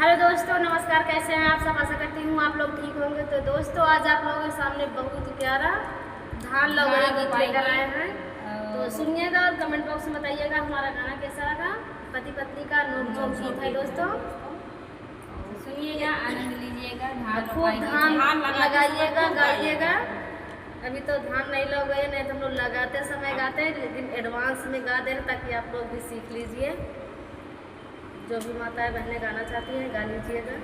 Hello दोस्तों, नमस्कार। कैसे हैं आप सब? आशा करती हूँ आप लोग ठीक होंगे। तो दोस्तों, आज आप लोगों के सामने बहुत ही प्यारा धान लौगड़ी गीत लेकर आए हैं। तो सुनिएगा और कमेंट बॉक्स में बताइएगा हमारा गाना कैसा लगा। पति पत्नी का नोक-झोंक गीत है दोस्तों, सुनिएगा, आनंद लीजिएगा। खूब धान लगाइएगा, गाइएगा। अभी तो धान नहीं लग गए, नहीं तो हम लोग लगाते समय गाते हैं, लेकिन एडवांस में गा दे रहे ताकि आप लोग भी सीख लीजिए। जो भी माताएं बहनें गाना चाहती हैं गा लीजिएगा।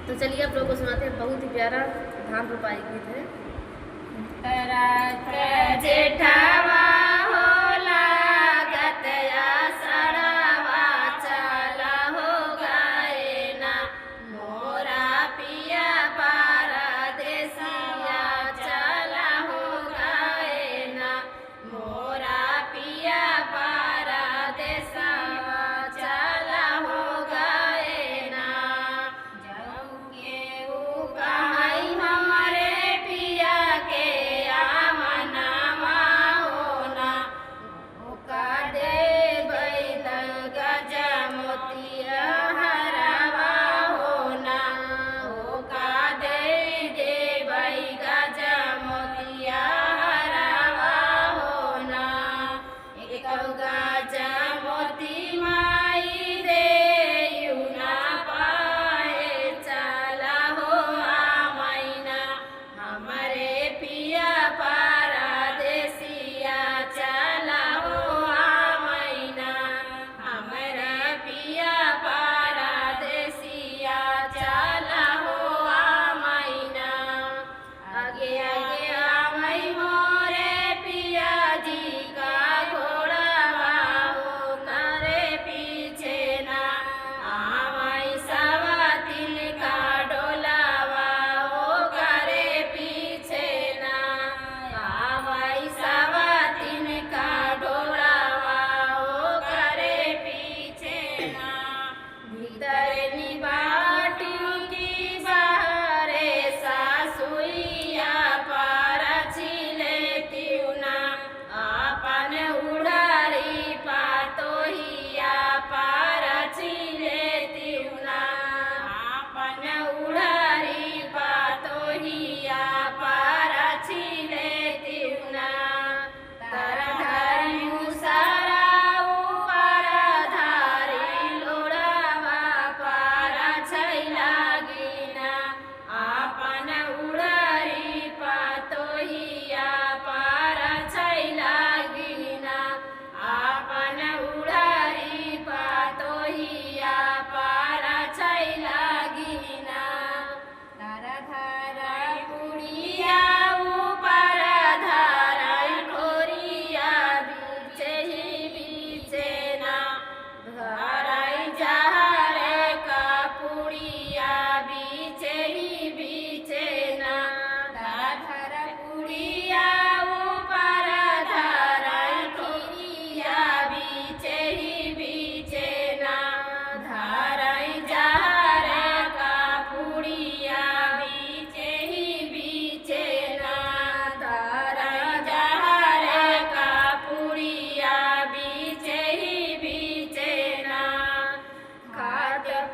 तो चलिए आप लोगों को सुनाते हैं, बहुत ही प्यारा धान रोपाई गीत है। जेठावा होला गतया सड़ावा चला हो गए ना, मोरा पिया परदेसिया चला हो गए ना, मोरा पिया परदेसिया चला हो गए ना। जाऊ के ऊ कहाई हमारे पिया के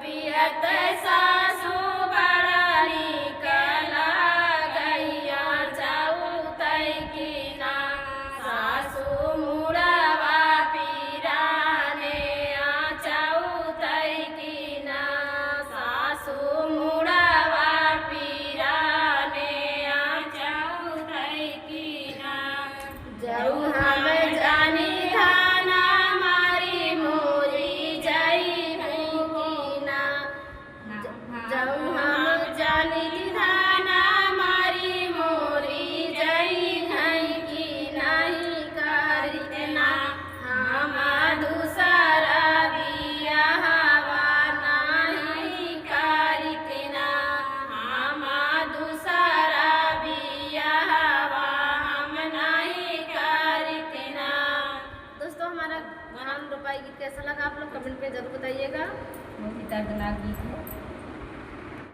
पियत सा